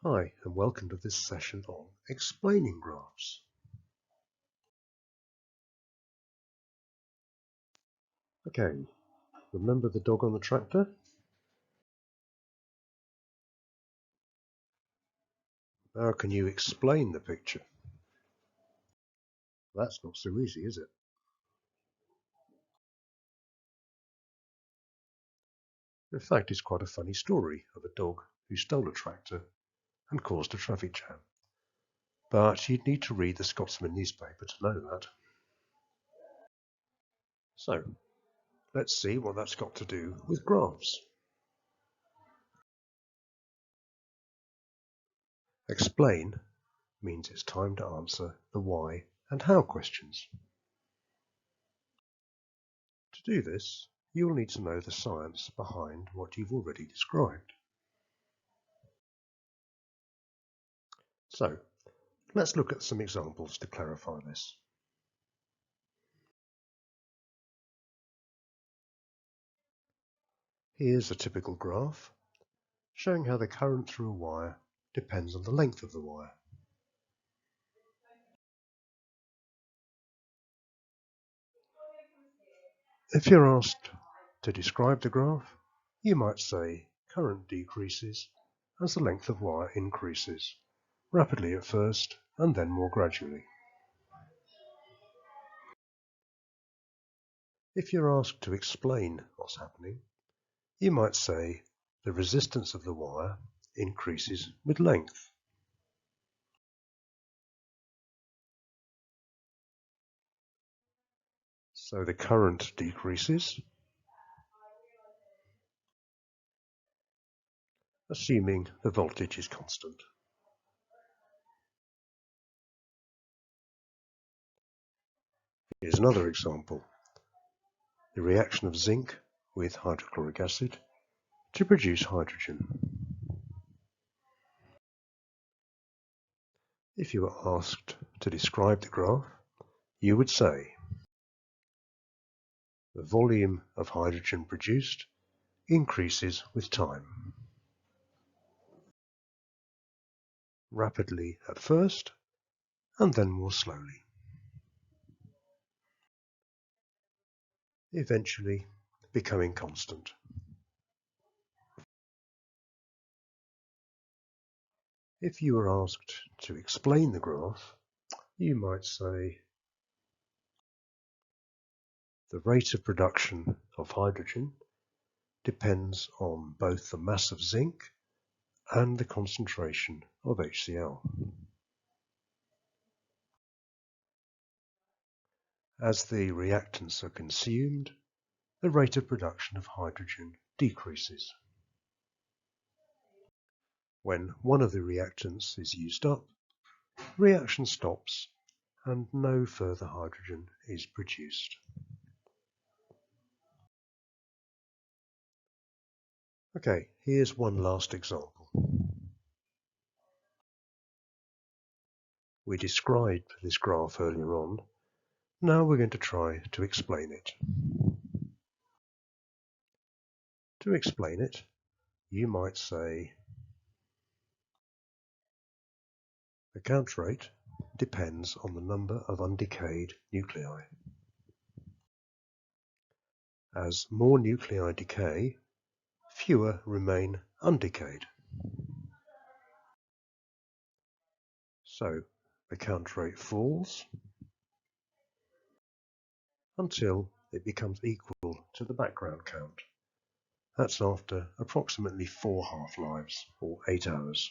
Hi, and welcome to this session on explaining graphs. Okay, remember the dog on the tractor? How can you explain the picture? That's not so easy, is it? In fact, it's quite a funny story of a dog who stole a tractor and caused a traffic jam. But you'd need to read the Scotsman newspaper to know that. So, let's see what that's got to do with graphs. Explain means it's time to answer the why and how questions. To do this, you will need to know the science behind what you've already described. So, let's look at some examples to clarify this. Here's a typical graph showing how the current through a wire depends on the length of the wire. If you're asked to describe the graph, you might say current decreases as the length of wire increases, rapidly at first and then more gradually. If you're asked to explain what's happening, you might say the resistance of the wire increases with length. So the current decreases, assuming the voltage is constant. Here's another example. The reaction of zinc with hydrochloric acid to produce hydrogen. If you were asked to describe the graph, you would say the volume of hydrogen produced increases with time, rapidly at first and then more slowly, eventually becoming constant. If you were asked to explain the graph, you might say the rate of production of hydrogen depends on both the mass of zinc and the concentration of HCl. As the reactants are consumed, the rate of production of hydrogen decreases. When one of the reactants is used up, the reaction stops and no further hydrogen is produced. Okay, here's one last example. We described this graph earlier on. Now we're going to try to explain it. To explain it, you might say the count rate depends on the number of undecayed nuclei. As more nuclei decay, fewer remain undecayed. So the count rate falls until it becomes equal to the background count. That's after approximately 4 half-lives, or 8 hours.